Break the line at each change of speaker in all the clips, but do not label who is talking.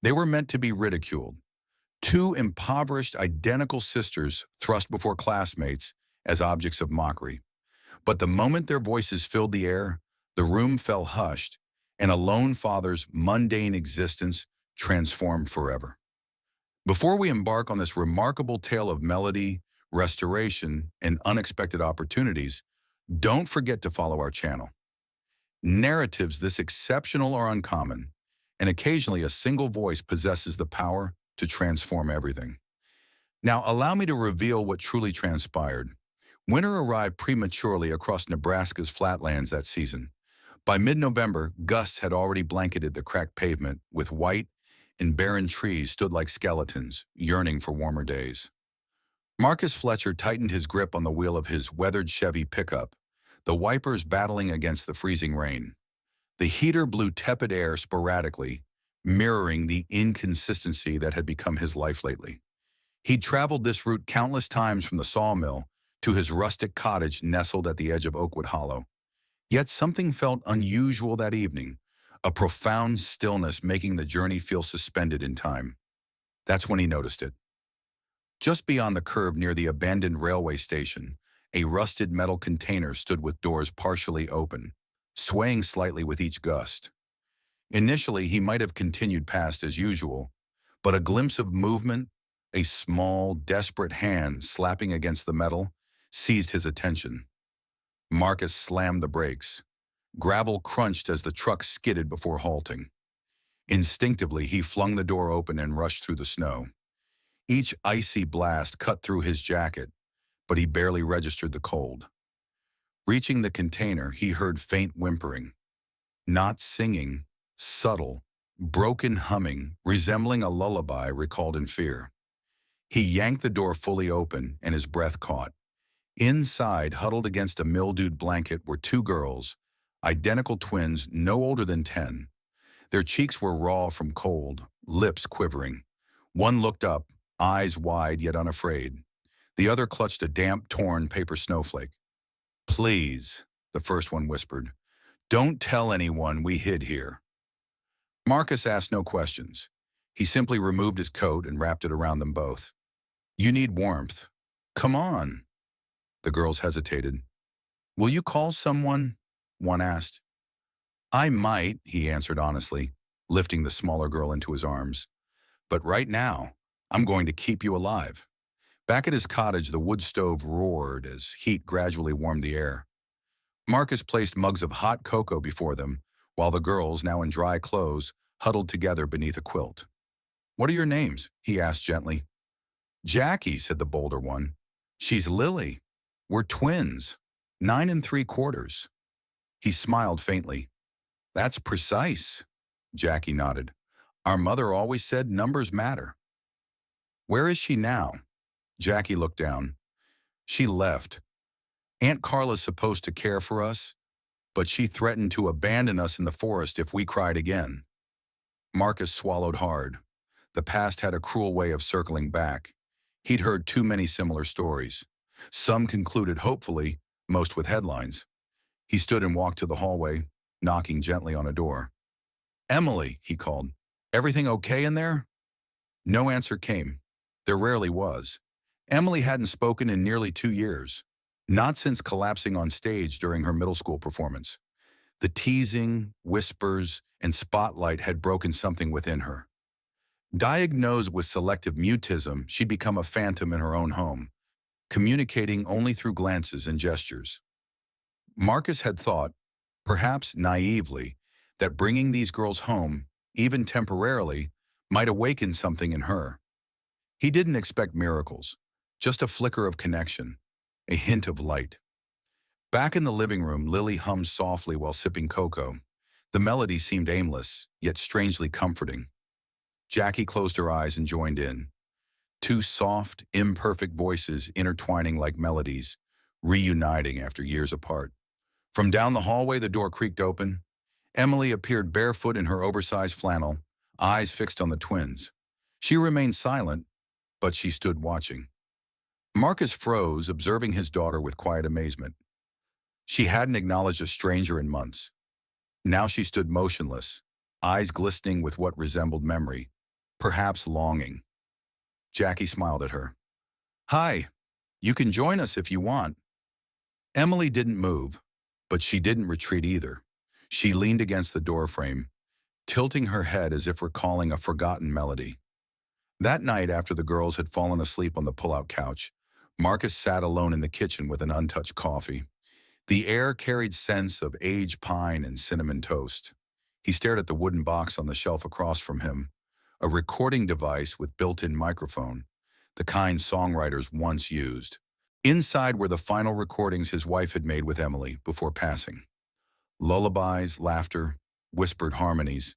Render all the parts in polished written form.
They were meant to be ridiculed. Two impoverished, identical sisters thrust before classmates as objects of mockery. But the moment their voices filled the air, the room fell hushed, and a lone father's mundane existence transformed forever. Before we embark on this remarkable tale of melody, restoration, and unexpected opportunities, don't forget to follow our channel. Narratives this exceptional are uncommon, and occasionally a single voice possesses the power to transform everything. Now, allow me to reveal what truly transpired. Winter arrived prematurely across Nebraska's flatlands that season. By mid-November, gusts had already blanketed the cracked pavement, with white and barren trees stood like skeletons, yearning for warmer days. Marcus Fletcher tightened his grip on the wheel of his weathered Chevy pickup, the wipers battling against the freezing rain. The heater blew tepid air sporadically, mirroring the inconsistency that had become his life lately. He'd traveled this route countless times from the sawmill to his rustic cottage nestled at the edge of Oakwood Hollow. Yet something felt unusual that evening, a profound stillness making the journey feel suspended in time. That's when he noticed it. Just beyond the curve near the abandoned railway station, a rusted metal container stood with doors partially open, swaying slightly with each gust. Initially, he might have continued past as usual, but a glimpse of movement, a small, desperate hand slapping against the metal, seized his attention. Marcus slammed the brakes. Gravel crunched as the truck skidded before halting. Instinctively, he flung the door open and rushed through the snow. Each icy blast cut through his jacket, but he barely registered the cold. Reaching the container, he heard faint whimpering. Not singing, subtle, broken humming, resembling a lullaby recalled in fear. He yanked the door fully open, and his breath caught. Inside, huddled against a mildewed blanket, were two girls, identical twins no older than 10. Their cheeks were raw from cold, lips quivering. One looked up, eyes wide yet unafraid. The other clutched a damp, torn paper snowflake. "Please," the first one whispered, "don't tell anyone we hid here." Marcus asked no questions. He simply removed his coat and wrapped it around them both. "You need warmth. Come on." The girls hesitated. "Will you call someone?" one asked. "I might," he answered honestly, lifting the smaller girl into his arms. "But right now, I'm going to keep you alive." Back at his cottage, the wood stove roared as heat gradually warmed the air. Marcus placed mugs of hot cocoa before them, while the girls, now in dry clothes, huddled together beneath a quilt. "What are your names?" he asked gently. "Jackie," said the bolder one. "She's Lily. We're twins, 9 3/4." He smiled faintly. "That's precise." Jackie nodded. "Our mother always said numbers matter." "Where is she now?" Jackie looked down. "She left. Aunt Carla's supposed to care for us, but she threatened to abandon us in the forest if we cried again." Marcus swallowed hard. The past had a cruel way of circling back. He'd heard too many similar stories. Some concluded hopefully, most with headlines. He stood and walked to the hallway, knocking gently on a door. "Emily," he called. "Everything okay in there?" No answer came. There rarely was. Emily hadn't spoken in nearly 2 years, not since collapsing on stage during her middle school performance. The teasing, whispers, and spotlight had broken something within her. Diagnosed with selective mutism, she'd become a phantom in her own home, communicating only through glances and gestures. Marcus had thought, perhaps naively, that bringing these girls home, even temporarily, might awaken something in her. He didn't expect miracles, just a flicker of connection, a hint of light. Back in the living room, Lily hummed softly while sipping cocoa. The melody seemed aimless, yet strangely comforting. Jackie closed her eyes and joined in. Two soft, imperfect voices intertwining like melodies, reuniting after years apart. From down the hallway, the door creaked open. Emily appeared barefoot in her oversized flannel, eyes fixed on the twins. She remained silent, but she stood watching. Marcus froze, observing his daughter with quiet amazement. She hadn't acknowledged a stranger in months. Now she stood motionless, eyes glistening with what resembled memory. perhaps longing. Jackie smiled at her. "Hi, you can join us if you want." Emily didn't move, but she didn't retreat either. She leaned against the doorframe, tilting her head as if recalling a forgotten melody. That night, after the girls had fallen asleep on the pull-out couch, Marcus sat alone in the kitchen with an untouched coffee. The air carried scents of aged pine and cinnamon toast. He stared at the wooden box on the shelf across from him, a recording device with built-in microphone, the kind songwriters once used. Inside were the final recordings his wife had made with Emily before passing. Lullabies, laughter, whispered harmonies.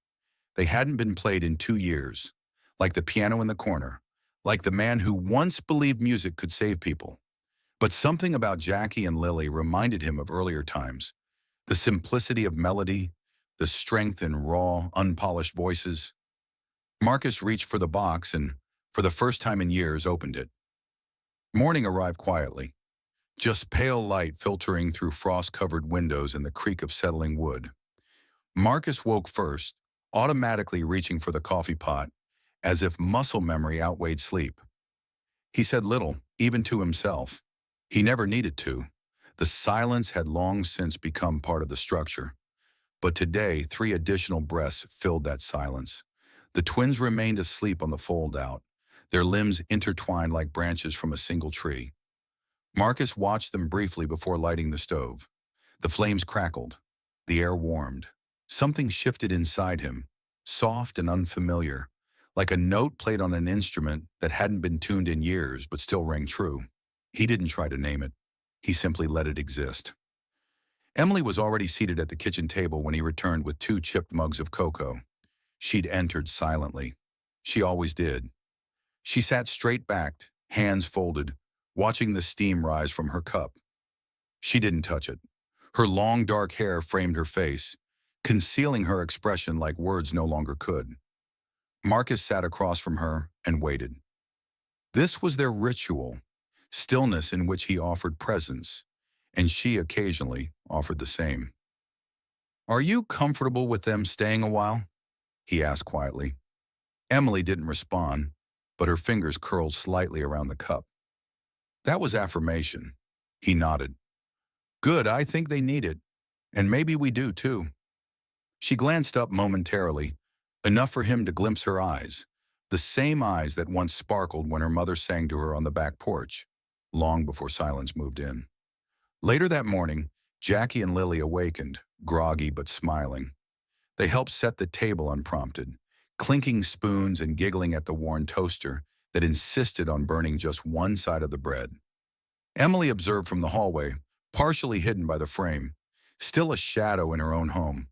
They hadn't been played in 2 years, like the piano in the corner, like the man who once believed music could save people. But something about Jackie and Lily reminded him of earlier times, the simplicity of melody, the strength in raw, unpolished voices. Marcus reached for the box and, for the first time in years, opened it. Morning arrived quietly, just pale light filtering through frost-covered windows and the creak of settling wood. Marcus woke first, automatically reaching for the coffee pot, as if muscle memory outweighed sleep. He said little, even to himself. He never needed to. The silence had long since become part of the structure. But today, 3 additional breaths filled that silence. The twins remained asleep on the fold-out, their limbs intertwined like branches from a single tree. Marcus watched them briefly before lighting the stove. The flames crackled. The air warmed. Something shifted inside him, soft and unfamiliar, like a note played on an instrument that hadn't been tuned in years but still rang true. He didn't try to name it. He simply let it exist. Emily was already seated at the kitchen table when he returned with 2 chipped mugs of cocoa. She'd entered silently. She always did. She sat straight-backed, hands folded, watching the steam rise from her cup. She didn't touch it. Her long dark hair framed her face, concealing her expression like words no longer could. Marcus sat across from her and waited. This was their ritual, stillness in which he offered presence, and she occasionally offered the same. "Are you comfortable with them staying a while?" he asked quietly. Emily didn't respond, but her fingers curled slightly around the cup. That was affirmation. He nodded. "Good, I think they need it. And maybe we do, too." She glanced up momentarily, enough for him to glimpse her eyes, the same eyes that once sparkled when her mother sang to her on the back porch, long before silence moved in. Later that morning, Jackie and Lily awakened, groggy but smiling. They helped set the table unprompted, clinking spoons and giggling at the worn toaster that insisted on burning just one side of the bread. Emily observed from the hallway, partially hidden by the frame, still a shadow in her own home.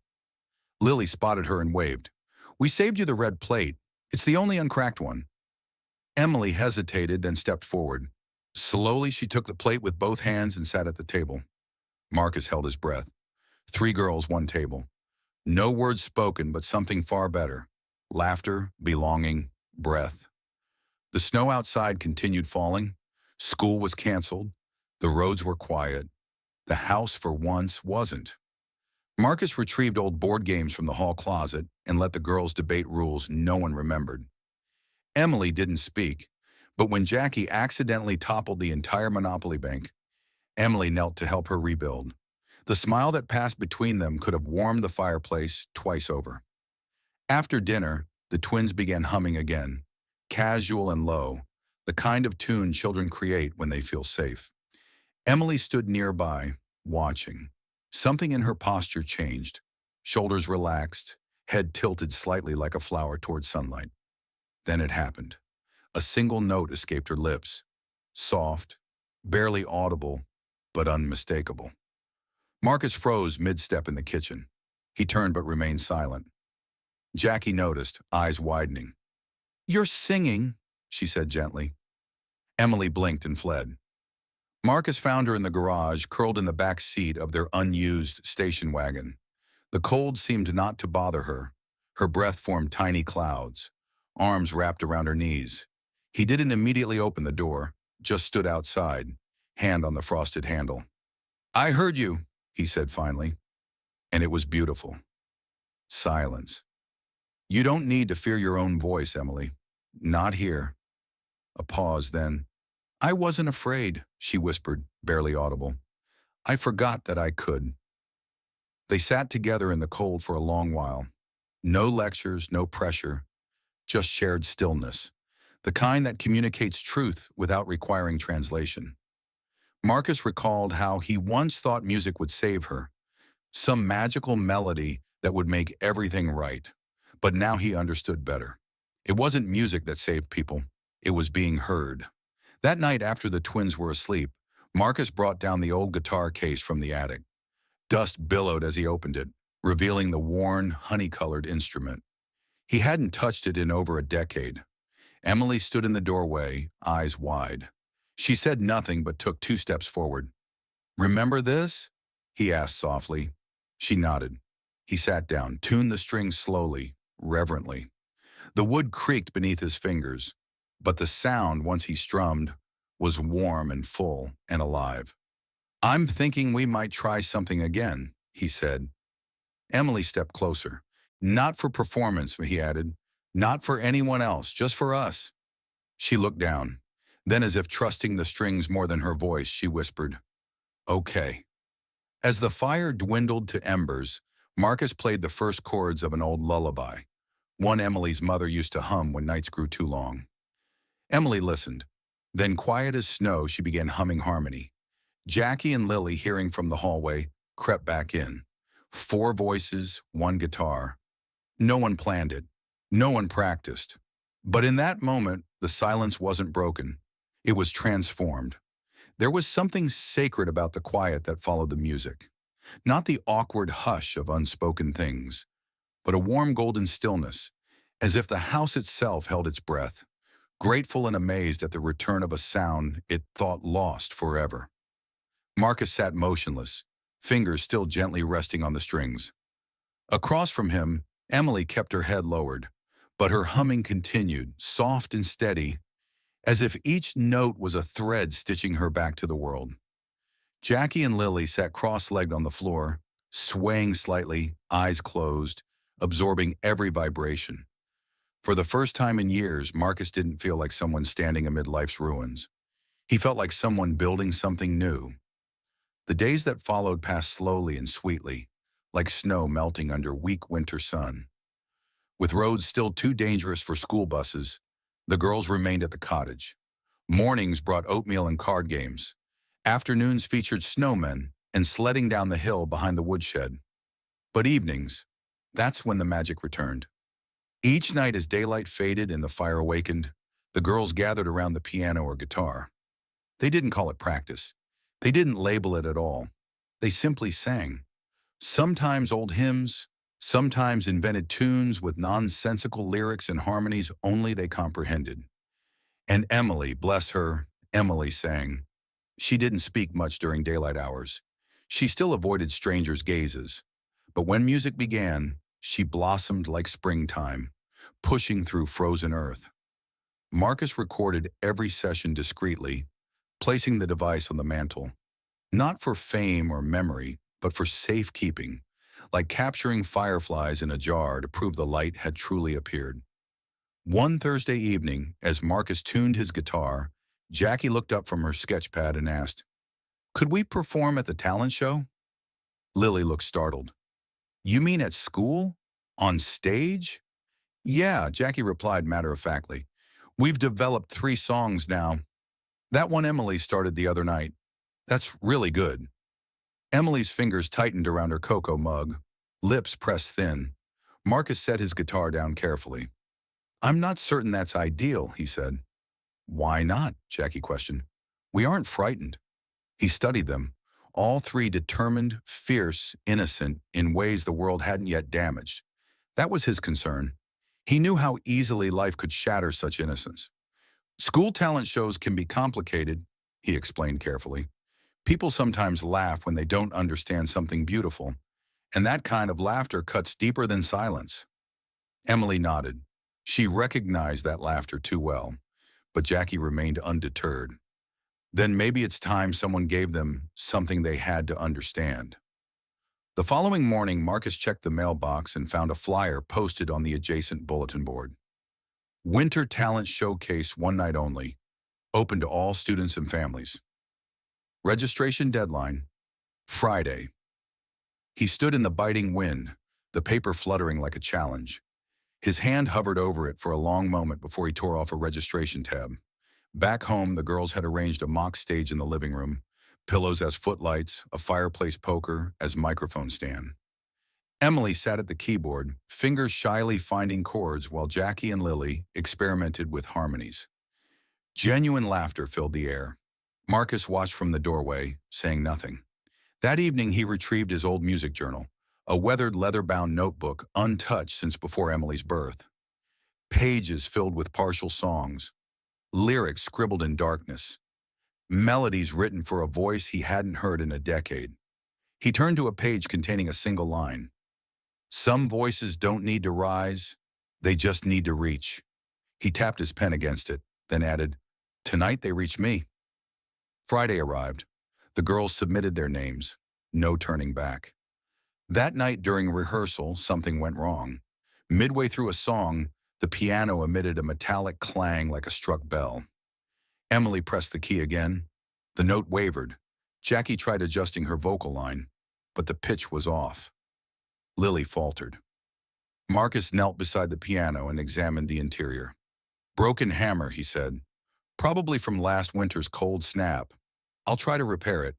Lily spotted her and waved. "We saved you the red plate. It's the only uncracked one." Emily hesitated, then stepped forward. Slowly, she took the plate with both hands and sat at the table. Marcus held his breath. 3 girls, 1 table. No words spoken, but something far better. Laughter, belonging, breath. The snow outside continued falling. School was canceled. The roads were quiet. The house, for once, wasn't. Marcus retrieved old board games from the hall closet and let the girls debate rules no one remembered. Emily didn't speak, but when Jackie accidentally toppled the entire Monopoly bank, Emily knelt to help her rebuild. The smile that passed between them could have warmed the fireplace twice over. After dinner, the twins began humming again, casual and low, the kind of tune children create when they feel safe. Emily stood nearby, watching. Something in her posture changed. Shoulders relaxed, head tilted slightly like a flower toward sunlight. Then it happened. A single note escaped her lips. Soft, barely audible, but unmistakable. Marcus froze mid-step in the kitchen. He turned but remained silent. Jackie noticed, eyes widening. "You're singing," she said gently. Emily blinked and fled. Marcus found her in the garage, curled in the back seat of their unused station wagon. The cold seemed not to bother her. Her breath formed tiny clouds, arms wrapped around her knees. He didn't immediately open the door, just stood outside, hand on the frosted handle. "I heard you," he said finally, and it was beautiful. Silence. "You don't need to fear your own voice, Emily. Not here. A pause, then. I wasn't afraid, she whispered, barely audible. I forgot that I could. They sat together in the cold for a long while. No lectures, no pressure, just shared stillness. The kind that communicates truth without requiring translation. Marcus recalled how he once thought music would save her, some magical melody that would make everything right. But now he understood better. It wasn't music that saved people. It was being heard. That night after the twins were asleep, Marcus brought down the old guitar case from the attic. Dust billowed as he opened it, revealing the worn, honey-colored instrument. He hadn't touched it in over a decade. Emily stood in the doorway, eyes wide. She said nothing but took 2 steps forward. "Remember this?" he asked softly. She nodded. He sat down, tuned the strings slowly, reverently. The wood creaked beneath his fingers, but the sound, once he strummed, was warm and full and alive. "I'm thinking we might try something again," he said. Emily stepped closer. "Not for performance," he added. "Not for anyone else, just for us." She looked down. Then, as if trusting the strings more than her voice, she whispered, "Okay." As the fire dwindled to embers, Marcus played the first chords of an old lullaby, one Emily's mother used to hum when nights grew too long. Emily listened. Then, quiet as snow, she began humming harmony. Jackie and Lily, hearing from the hallway, crept back in. 4 voices, 1 guitar. No one planned it. No one practiced. But in that moment, the silence wasn't broken. It was transformed. There was something sacred about the quiet that followed the music. Not the awkward hush of unspoken things, but a warm golden stillness, as if the house itself held its breath, grateful and amazed at the return of a sound it thought lost forever. Marcus sat motionless, fingers still gently resting on the strings. Across from him, Emily kept her head lowered, but her humming continued, soft and steady, as if each note was a thread stitching her back to the world. Jackie and Lily sat cross-legged on the floor, swaying slightly, eyes closed, absorbing every vibration. For the first time in years, Marcus didn't feel like someone standing amid life's ruins. He felt like someone building something new. The days that followed passed slowly and sweetly, like snow melting under weak winter sun. With roads still too dangerous for school buses, the girls remained at the cottage. Mornings brought oatmeal and card games. Afternoons featured snowmen and sledding down the hill behind the woodshed. But evenings, that's when the magic returned. Each night as daylight faded and the fire awakened, the girls gathered around the piano or guitar. They didn't call it practice. They didn't label it at all. They simply sang. Sometimes old hymns, sometimes invented tunes with nonsensical lyrics and harmonies only they comprehended. And Emily, bless her, Emily sang. She didn't speak much during daylight hours. She still avoided strangers' gazes. But when music began, she blossomed like springtime, pushing through frozen earth. Marcus recorded every session discreetly, placing the device on the mantle. Not for fame or memory, but for safekeeping, like capturing fireflies in a jar to prove the light had truly appeared. One Thursday evening, as Marcus tuned his guitar, Jackie looked up from her sketchpad and asked, "Could we perform at the talent show?" Lily looked startled. "You mean at school? On stage?" "Yeah," Jackie replied matter-of-factly. "We've developed 3 songs now. That one Emily started the other night. That's really good." Emily's fingers tightened around her cocoa mug, lips pressed thin. Marcus set his guitar down carefully. "I'm not certain that's ideal," he said. "Why not?" Jackie questioned. "We aren't frightened." He studied them, all 3 determined, fierce, innocent, in ways the world hadn't yet damaged. That was his concern. He knew how easily life could shatter such innocence. "School talent shows can be complicated," he explained carefully. "People sometimes laugh when they don't understand something beautiful, and that kind of laughter cuts deeper than silence." Emily nodded. She recognized that laughter too well, but Jackie remained undeterred. Then maybe it's time someone gave them something they had to understand. The following morning, Marcus checked the mailbox and found a flyer posted on the adjacent bulletin board. Winter Talent Showcase, one night only, open to all students and families. Registration deadline, Friday. He stood in the biting wind, the paper fluttering like a challenge. His hand hovered over it for a long moment before he tore off a registration tab. Back home, the girls had arranged a mock stage in the living room, pillows as footlights, a fireplace poker as microphone stand. Emily sat at the keyboard, fingers shyly finding chords while Jackie and Lily experimented with harmonies. Genuine laughter filled the air. Marcus watched from the doorway, saying nothing. That evening, he retrieved his old music journal, a weathered leather-bound notebook untouched since before Emily's birth. Pages filled with partial songs, lyrics scribbled in darkness, melodies written for a voice he hadn't heard in a decade. He turned to a page containing a single line. Some voices don't need to rise, they just need to reach. He tapped his pen against it, then added, Tonight they reach me. Friday arrived. The girls submitted their names. No turning back. That night during rehearsal, something went wrong. Midway through a song, the piano emitted a metallic clang like a struck bell. Emily pressed the key again. The note wavered. Jackie tried adjusting her vocal line, but the pitch was off. Lily faltered. Marcus knelt beside the piano and examined the interior. Broken hammer, he said. Probably from last winter's cold snap. I'll try to repair it.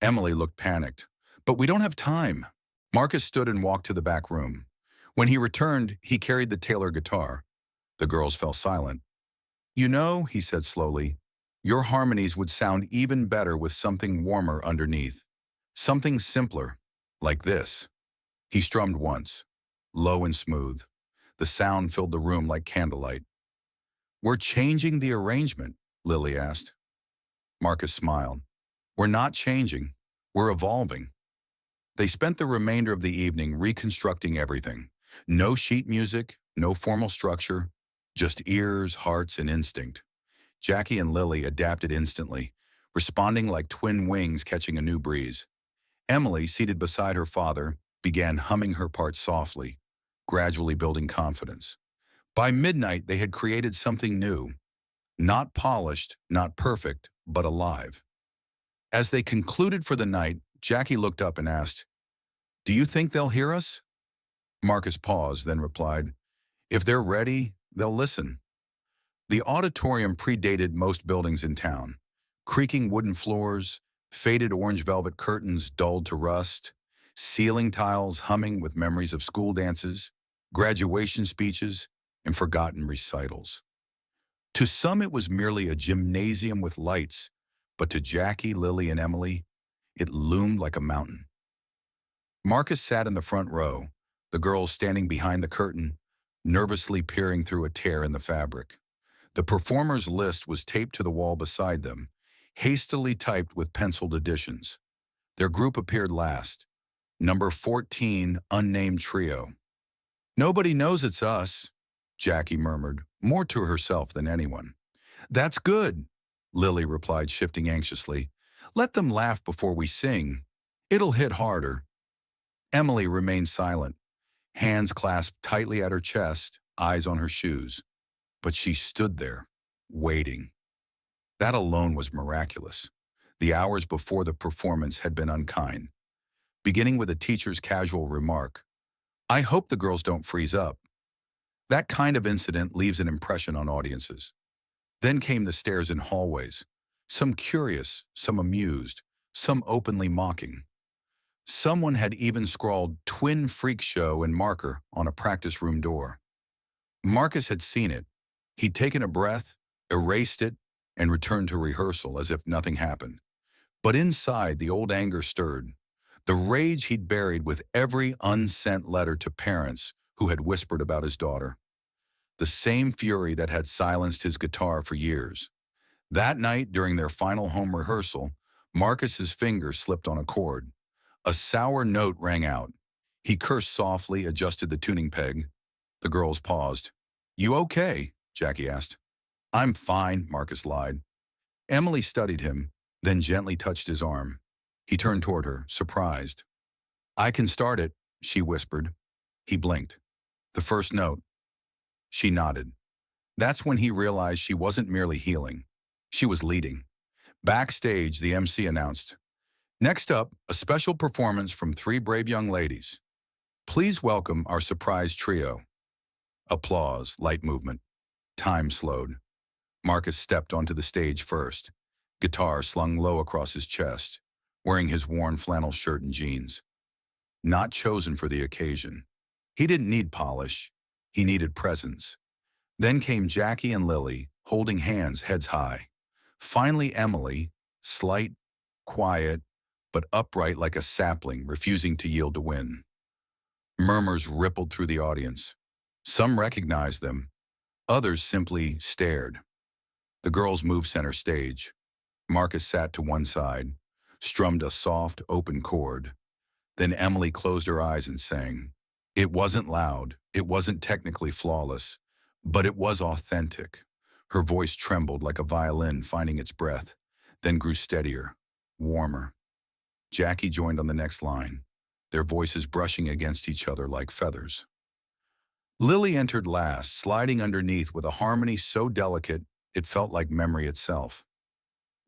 Emily looked panicked. But we don't have time. Marcus stood and walked to the back room. When he returned, he carried the Taylor guitar. The girls fell silent. You know, he said slowly, your harmonies would sound even better with something warmer underneath. Something simpler, like this. He strummed once, low and smooth. The sound filled the room like candlelight. We're changing the arrangement, Lily asked. Marcus smiled. We're not changing. We're evolving. They spent the remainder of the evening reconstructing everything. No sheet music, no formal structure, just ears, hearts, and instinct. Jackie and Lily adapted instantly, responding like twin wings catching a new breeze. Emily, seated beside her father, began humming her part softly, gradually building confidence. By midnight, they had created something new. Not polished, not perfect, but alive. As they concluded for the night, Jackie looked up and asked, Do you think they'll hear us? Marcus paused, then replied, If they're ready, they'll listen. The auditorium predated most buildings in town. Creaking wooden floors, faded orange velvet curtains dulled to rust, ceiling tiles humming with memories of school dances, graduation speeches, and forgotten recitals. To some it was merely a gymnasium with lights, but to Jackie, Lily, and Emily, it loomed like a mountain. Marcus sat in the front row, the girls standing behind the curtain, nervously peering through a tear in the fabric. The performers' list was taped to the wall beside them, hastily typed with penciled additions. Their group appeared last, number 14, unnamed trio. Nobody knows it's us, Jackie murmured, more to herself than anyone. That's good, Lily replied, shifting anxiously. Let them laugh before we sing. It'll hit harder. Emily remained silent, hands clasped tightly at her chest, eyes on her shoes. But she stood there, waiting. That alone was miraculous. The hours before the performance had been unkind. Beginning with a teacher's casual remark, I hope the girls don't freeze up. That kind of incident leaves an impression on audiences. Then came the stares in hallways, some curious, some amused, some openly mocking. Someone had even scrawled "Twin Freak Show" in marker on a practice room door. Marcus had seen it. He'd taken a breath, erased it, and returned to rehearsal as if nothing happened. But inside, the old anger stirred. The rage he'd buried with every unsent letter to parents who had whispered about his daughter. The same fury that had silenced his guitar for years. That night, during their final home rehearsal, Marcus's fingers slipped on a chord. A sour note rang out. He cursed softly, adjusted the tuning peg. The girls paused. You okay? Jackie asked. I'm fine, Marcus lied. Emily studied him, then gently touched his arm. He turned toward her, surprised. I can start it, she whispered. He blinked. The first note. She nodded. That's when he realized she wasn't merely healing. She was leading. Backstage, the MC announced, "Next up, a special performance from three brave young ladies. Please welcome our surprise trio." Applause, light movement. Time slowed. Marcus stepped onto the stage first, guitar slung low across his chest, wearing his worn flannel shirt and jeans. Not chosen for the occasion. He didn't need polish. He needed presence. Then came Jackie and Lily, holding hands, heads high. Finally, Emily, slight, quiet, but upright like a sapling, refusing to yield to win. Murmurs rippled through the audience. Some recognized them. Others simply stared. The girls moved center stage. Marcus sat to one side, strummed a soft, open chord. Then Emily closed her eyes and sang. It wasn't loud, it wasn't technically flawless, but it was authentic. Her voice trembled like a violin finding its breath, then grew steadier, warmer. Jackie joined on the next line, their voices brushing against each other like feathers. Lily entered last, sliding underneath with a harmony so delicate it felt like memory itself.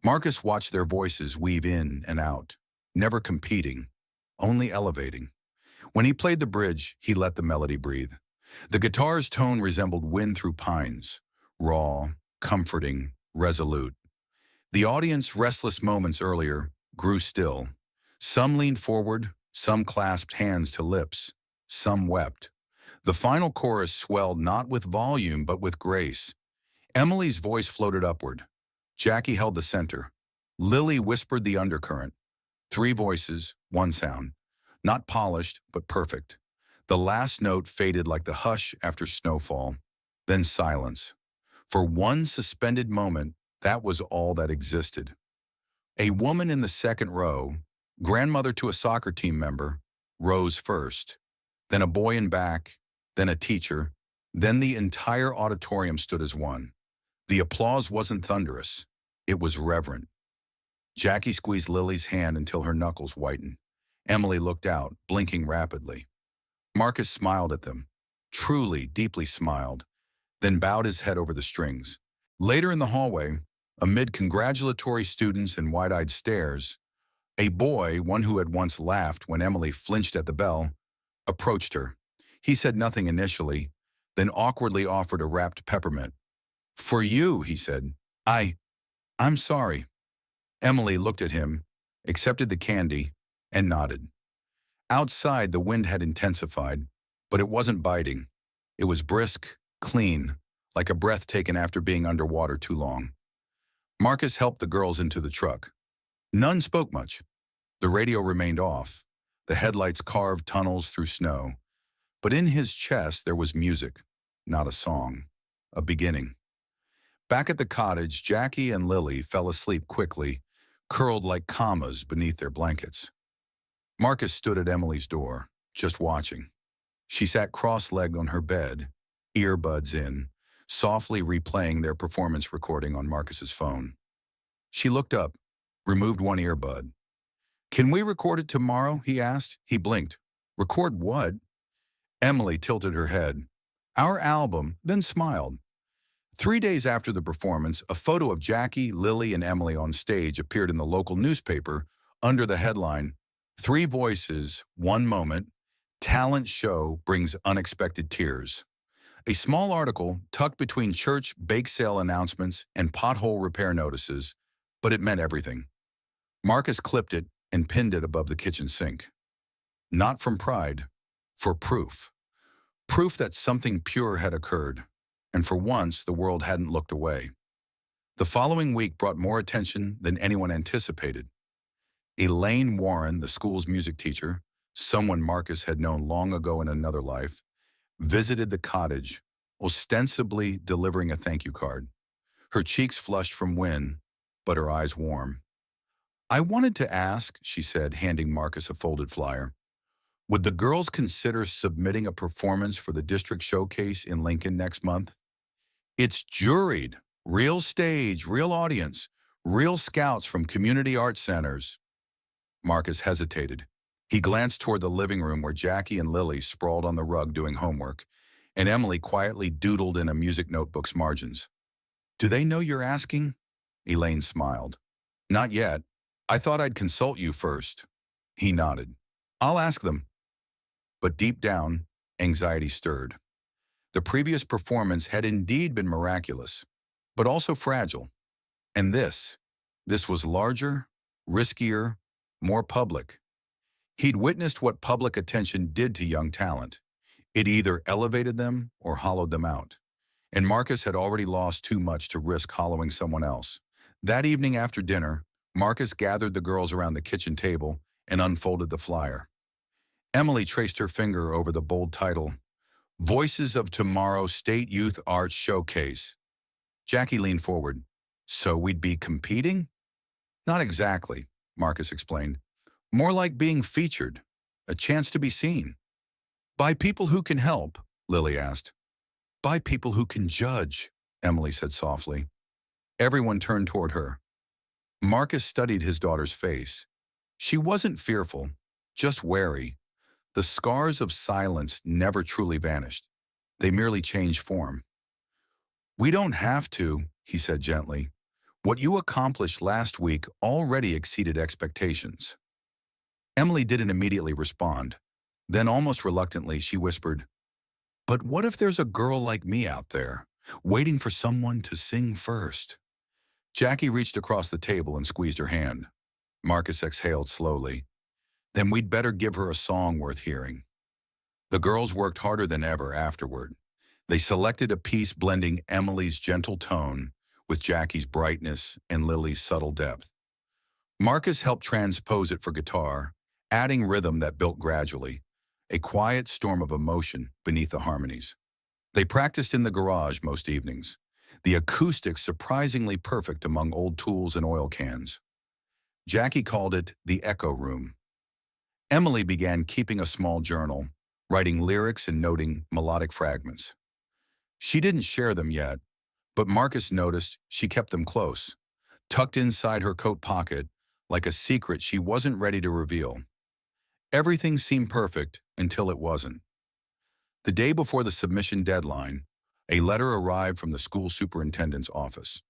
Marcus watched their voices weave in and out, never competing, only elevating. When he played the bridge, he let the melody breathe. The guitar's tone resembled wind through pines, raw, comforting, resolute. The audience, restless moments earlier, grew still. Some leaned forward, some clasped hands to lips, some wept. The final chorus swelled not with volume but with grace. Emily's voice floated upward. Jackie held the center. Lily whispered the undercurrent. Three voices, one sound. Not polished, but perfect. The last note faded like the hush after snowfall. Then silence. For one suspended moment, that was all that existed. A woman in the second row, grandmother to a soccer team member, rose first. Then a boy in back, then a teacher, then the entire auditorium stood as one. The applause wasn't thunderous. It was reverent. Jackie squeezed Lily's hand until her knuckles whitened. Emily looked out, blinking rapidly. Marcus smiled at them, truly, deeply smiled, then bowed his head over the strings. Later in the hallway, amid congratulatory students and wide-eyed stares, a boy, one who had once laughed when Emily flinched at the bell, approached her. He said nothing initially, then awkwardly offered a wrapped peppermint. "For you," he said. I'm sorry." Emily looked at him, accepted the candy, and nodded. Outside, the wind had intensified, but it wasn't biting. It was brisk, clean, like a breath taken after being underwater too long. Marcus helped the girls into the truck. None spoke much. The radio remained off. The headlights carved tunnels through snow. But in his chest there was music, not a song, a beginning. Back at the cottage, Jackie and Lily fell asleep quickly, curled like commas beneath their blankets. Marcus stood at Emily's door, just watching. She sat cross-legged on her bed, earbuds in, softly replaying their performance recording on Marcus's phone. She looked up, removed one earbud. "Can we record it tomorrow?" he asked. He blinked. "Record what?" Emily tilted her head. "Our album," then smiled. 3 days after the performance, a photo of Jackie, Lily, and Emily on stage appeared in the local newspaper under the headline, "Three Voices, One Moment, Talent Show Brings Unexpected Tears." A small article tucked between church bake sale announcements and pothole repair notices, but it meant everything. Marcus clipped it and pinned it above the kitchen sink. Not from pride, for proof. Proof that something pure had occurred, and for once the world hadn't looked away. The following week brought more attention than anyone anticipated. Elaine Warren, the school's music teacher, someone Marcus had known long ago in another life, visited the cottage, ostensibly delivering a thank you card. Her cheeks flushed from wind, but her eyes warm. "I wanted to ask," she said, handing Marcus a folded flyer, "would the girls consider submitting a performance for the district showcase in Lincoln next month? It's juried, real stage, real audience, real scouts from community art centers." Marcus hesitated. He glanced toward the living room where Jackie and Lily sprawled on the rug doing homework, and Emily quietly doodled in a music notebook's margins. Do they know you're asking? Elaine smiled. Not yet. I thought I'd consult you first. He nodded. I'll ask them. But deep down, anxiety stirred. The previous performance had indeed been miraculous, but also fragile. And this was larger, riskier, more public. He'd witnessed what public attention did to young talent. It either elevated them or hollowed them out. And Marcus had already lost too much to risk hollowing someone else. That evening after dinner, Marcus gathered the girls around the kitchen table and unfolded the flyer. Emily traced her finger over the bold title, Voices of Tomorrow State Youth Arts Showcase. Jackie leaned forward. So we'd be competing? Not exactly, Marcus explained. More like being featured, a chance to be seen. By people who can help, Lily asked. By people who can judge, Emily said softly. Everyone turned toward her. Marcus studied his daughter's face. She wasn't fearful, just wary. The scars of silence never truly vanished. They merely changed form. We don't have to, he said gently. What you accomplished last week already exceeded expectations. Emily didn't immediately respond. Then almost reluctantly, she whispered, But what if there's a girl like me out there, waiting for someone to sing first? Jackie reached across the table and squeezed her hand. Marcus exhaled slowly. Then we'd better give her a song worth hearing. The girls worked harder than ever afterward. They selected a piece blending Emily's gentle tone with Jackie's brightness and Lily's subtle depth. Marcus helped transpose it for guitar, adding rhythm that built gradually, a quiet storm of emotion beneath the harmonies. They practiced in the garage most evenings, the acoustics surprisingly perfect among old tools and oil cans. Jackie called it the echo room. Emily began keeping a small journal, writing lyrics and noting melodic fragments. She didn't share them yet, but Marcus noticed she kept them close, tucked inside her coat pocket like a secret she wasn't ready to reveal. Everything seemed perfect until it wasn't. The day before the submission deadline, a letter arrived from the school superintendent's office,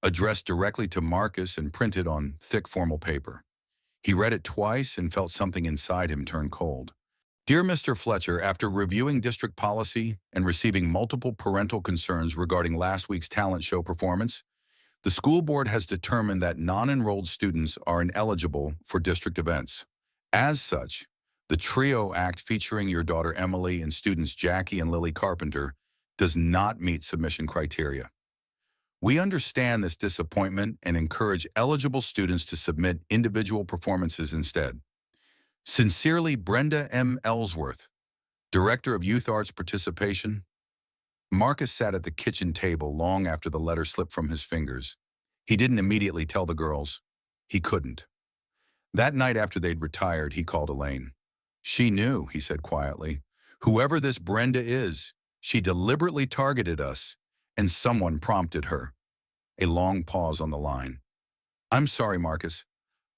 addressed directly to Marcus and printed on thick formal paper. He read it twice and felt something inside him turn cold. Dear Mr. Fletcher, after reviewing district policy and receiving multiple parental concerns regarding last week's talent show performance, the school board has determined that non-enrolled students are ineligible for district events. As such, the trio act featuring your daughter Emily and students Jackie and Lily Carpenter does not meet submission criteria. We understand this disappointment and encourage eligible students to submit individual performances instead. Sincerely, Brenda M. Ellsworth, Director of Youth Arts Participation. Marcus sat at the kitchen table long after the letter slipped from his fingers. He didn't immediately tell the girls. He couldn't. That night after they'd retired, he called Elaine. She knew, he said quietly. Whoever this Brenda is, she deliberately targeted us, and someone prompted her. A long pause on the line. I'm sorry, Marcus.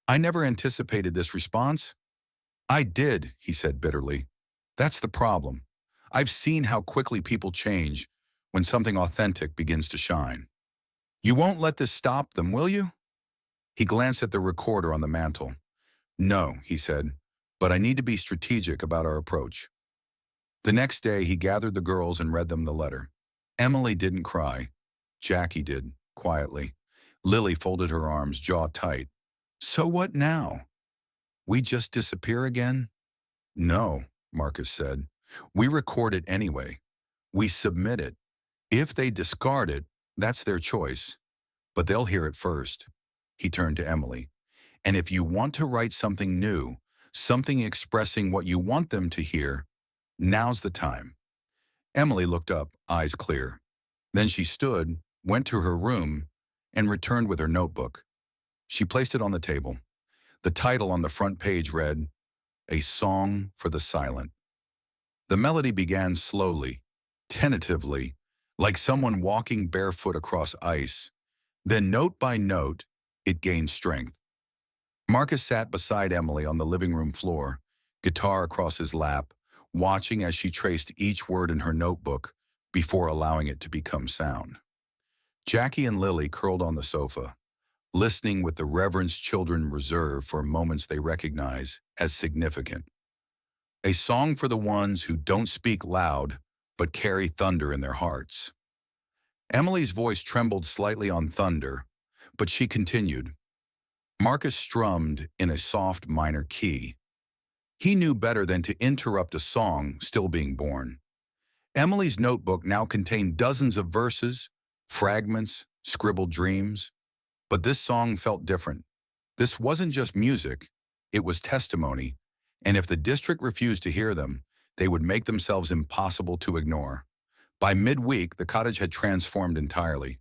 I never anticipated this response. I did, he said bitterly. That's the problem. I've seen how quickly people change when something authentic begins to shine. You won't let this stop them, will you? He glanced at the recorder on the mantel. No, he said, but I need to be strategic about our approach. The next day, he gathered the girls and read them the letter. Emily didn't cry. Jackie did, quietly. Lily folded her arms, jaw tight. So what now? We just disappear again? No, Marcus said. We record it anyway. We submit it. If they discard it, that's their choice. But they'll hear it first. He turned to Emily. And if you want to write something new, something expressing what you want them to hear, now's the time. Emily looked up, eyes clear. Then she stood, went to her room, and returned with her notebook. She placed it on the table. The title on the front page read, A Song for the Silent. The melody began slowly, tentatively, like someone walking barefoot across ice. Then note by note, it gained strength. Marcus sat beside Emily on the living room floor, guitar across his lap, watching as she traced each word in her notebook before allowing it to become sound. Jackie and Lily curled on the sofa, listening with the reverence children reserve for moments they recognize as significant. A song for the ones who don't speak loud but carry thunder in their hearts. Emily's voice trembled slightly on thunder, but she continued. Marcus strummed in a soft minor key. He knew better than to interrupt a song still being born. Emily's notebook now contained dozens of verses, fragments, scribbled dreams. But this song felt different. This wasn't just music, it was testimony, and if the district refused to hear them, they would make themselves impossible to ignore. By midweek, the cottage had transformed entirely.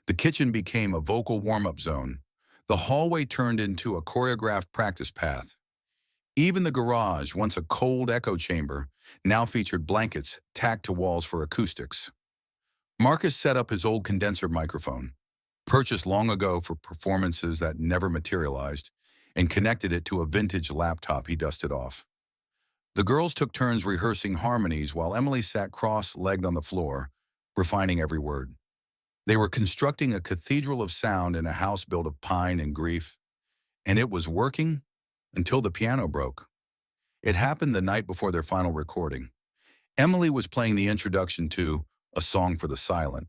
The kitchen became a vocal warm-up zone. The hallway turned into a choreographed practice path. Even the garage, once a cold echo chamber, now featured blankets tacked to walls for acoustics. Marcus set up his old condenser microphone, purchased long ago for performances that never materialized, and connected it to a vintage laptop he dusted off. The girls took turns rehearsing harmonies while Emily sat cross-legged on the floor, refining every word. They were constructing a cathedral of sound in a house built of pine and grief, and it was working until the piano broke. It happened the night before their final recording. Emily was playing the introduction to A Song for the Silent,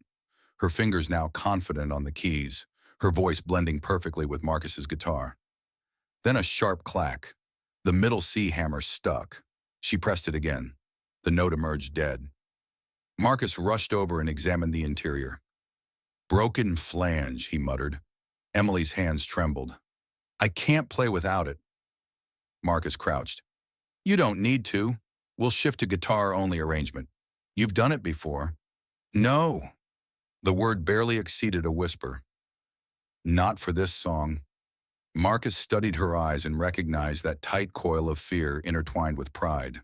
her fingers now confident on the keys, her voice blending perfectly with Marcus's guitar. Then a sharp clack. The middle C hammer stuck. She pressed it again. The note emerged dead. Marcus rushed over and examined the interior. Broken flange, he muttered. Emily's hands trembled. I can't play without it. Marcus crouched. You don't need to. We'll shift to guitar-only arrangement. You've done it before. No. The word barely exceeded a whisper. Not for this song. Marcus studied her eyes and recognized that tight coil of fear intertwined with pride.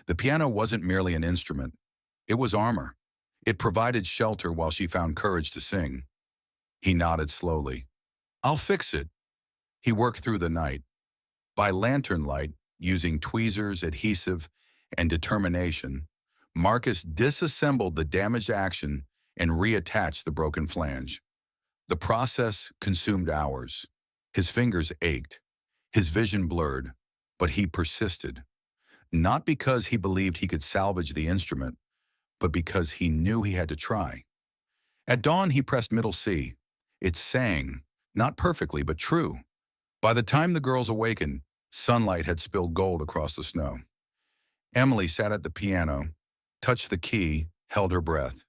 The piano wasn't merely an instrument. It was armor. It provided shelter while she found courage to sing. He nodded slowly. I'll fix it. He worked through the night. By lantern light, using tweezers, adhesive, and determination, Marcus disassembled the damaged action and reattached the broken flange. The process consumed hours. His fingers ached, his vision blurred, but he persisted. Not because he believed he could salvage the instrument, but because he knew he had to try. At dawn, he pressed middle C. It sang, not perfectly, but true. By the time the girls awakened, sunlight had spilled gold across the snow. Emily sat at the piano, touched the key, held her breath.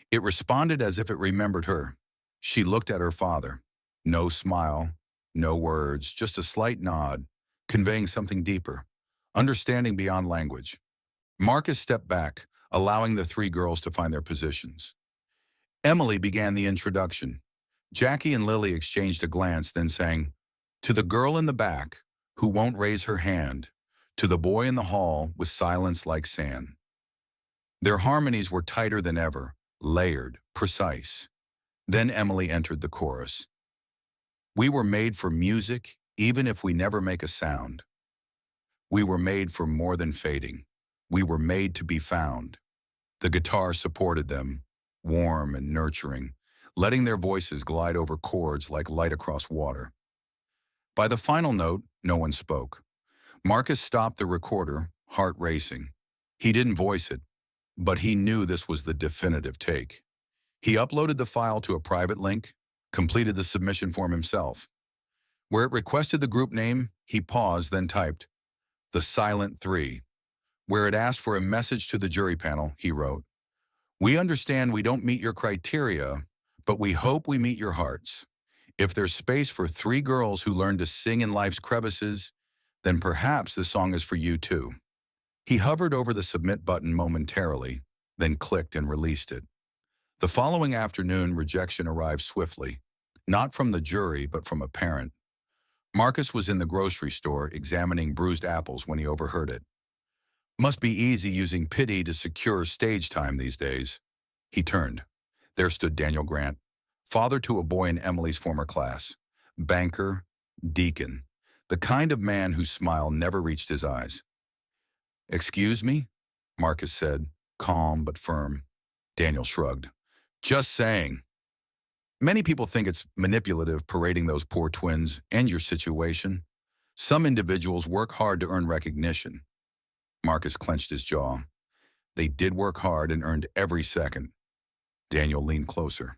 It responded as if it remembered her. She looked at her father. No smile, no words, just a slight nod, conveying something deeper, understanding beyond language. Marcus stepped back, allowing the three girls to find their positions. Emily began the introduction. Jackie and Lily exchanged a glance, then sang, To the girl in the back, who won't raise her hand, to the boy in the hall with silence like sand. Their harmonies were tighter than ever, layered, precise. Then Emily entered the chorus. We were made for music, even if we never make a sound. We were made for more than fading. We were made to be found. The guitar supported them, warm and nurturing, letting their voices glide over chords like light across water. By the final note, no one spoke. Marcus stopped the recorder, heart racing. He didn't voice it, but he knew this was the definitive take. He uploaded the file to a private link, completed the submission form himself. Where it requested the group name, he paused, then typed, The Silent Three. Where it asked for a message to the jury panel, he wrote, We understand we don't meet your criteria, but we hope we meet your hearts. If there's space for three girls who learn to sing in life's crevices, then perhaps this song is for you too. He hovered over the submit button momentarily, then clicked and released it. The following afternoon, rejection arrived swiftly, not from the jury, but from a parent. Marcus was in the grocery store examining bruised apples when he overheard it. Must be easy using pity to secure stage time these days. He turned. There stood Daniel Grant, father to a boy in Emily's former class, banker, deacon, the kind of man whose smile never reached his eyes. Excuse me? Marcus said, calm but firm. Daniel shrugged. Just saying. Many people think it's manipulative parading those poor twins and your situation. Some individuals work hard to earn recognition. Marcus clenched his jaw. They did work hard and earned every second. Daniel leaned closer.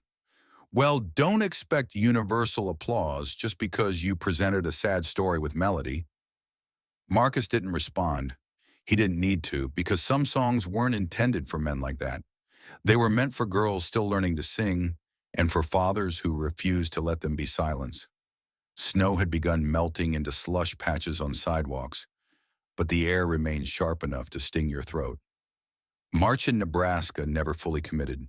Well, don't expect universal applause just because you presented a sad story with melody. Marcus didn't respond. He didn't need to, because some songs weren't intended for men like that. They were meant for girls still learning to sing and for fathers who refused to let them be silenced. Snow had begun melting into slush patches on sidewalks, but the air remained sharp enough to sting your throat. March in Nebraska never fully committed.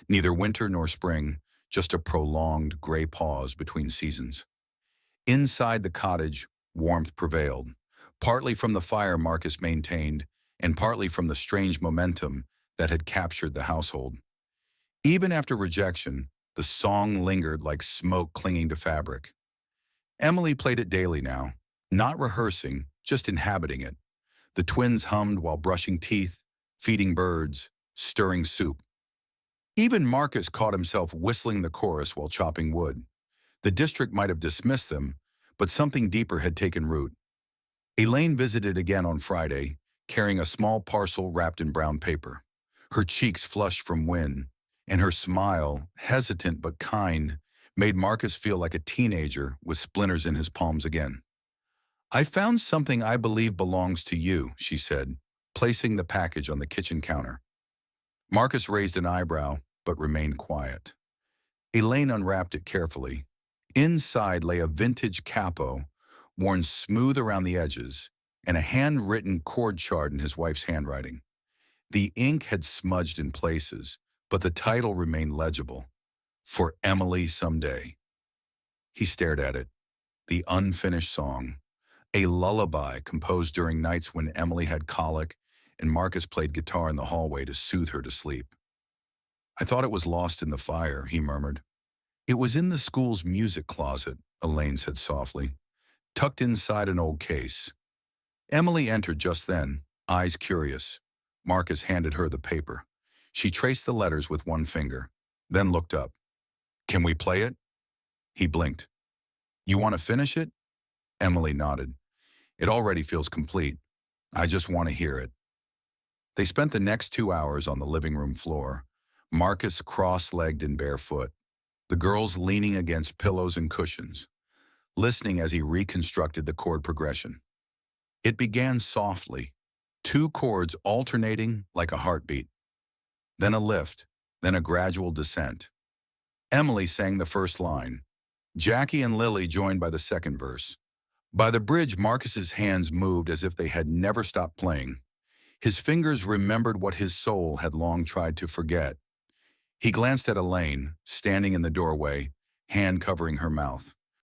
Neither winter nor spring, just a prolonged gray pause between seasons. Inside the cottage, warmth prevailed, partly from the fire Marcus maintained, and partly from the strange momentum that had captured the household. Even after rejection, the song lingered like smoke clinging to fabric. Emily played it daily now, not rehearsing, just inhabiting it. The twins hummed while brushing teeth, feeding birds, stirring soup. Even Marcus caught himself whistling the chorus while chopping wood. The district might have dismissed them, but something deeper had taken root. Elaine visited again on Friday, carrying a small parcel wrapped in brown paper. Her cheeks flushed from wind, and her smile, hesitant but kind, made Marcus feel like a teenager with splinters in his palms again. I found something I believe belongs to you, she said, placing the package on the kitchen counter. Marcus raised an eyebrow, but remained quiet. Elaine unwrapped it carefully. Inside lay a vintage capo, worn smooth around the edges, and a handwritten chord chart in his wife's handwriting. The ink had smudged in places, but the title remained legible. For Emily Someday. He stared at it. The unfinished song. A lullaby composed during nights when Emily had colic and Marcus played guitar in the hallway to soothe her to sleep. I thought it was lost in the fire, he murmured. It was in the school's music closet, Elaine said softly, tucked inside an old case. Emily entered just then, eyes curious. Marcus handed her the paper. She traced the letters with one finger, then looked up. Can we play it? He blinked. You want to finish it? Emily nodded. It already feels complete. I just want to hear it. They spent the next 2 hours on the living room floor, Marcus cross-legged and barefoot, the girls leaning against pillows and cushions, listening as he reconstructed the chord progression. It began softly, 2 chords alternating like a heartbeat, then a lift, then a gradual descent. Emily sang the first line. Jackie and Lily joined by the second verse. By the bridge, Marcus's hands moved as if they had never stopped playing. His fingers remembered what his soul had long tried to forget. He glanced at Elaine, standing in the doorway, hand covering her mouth.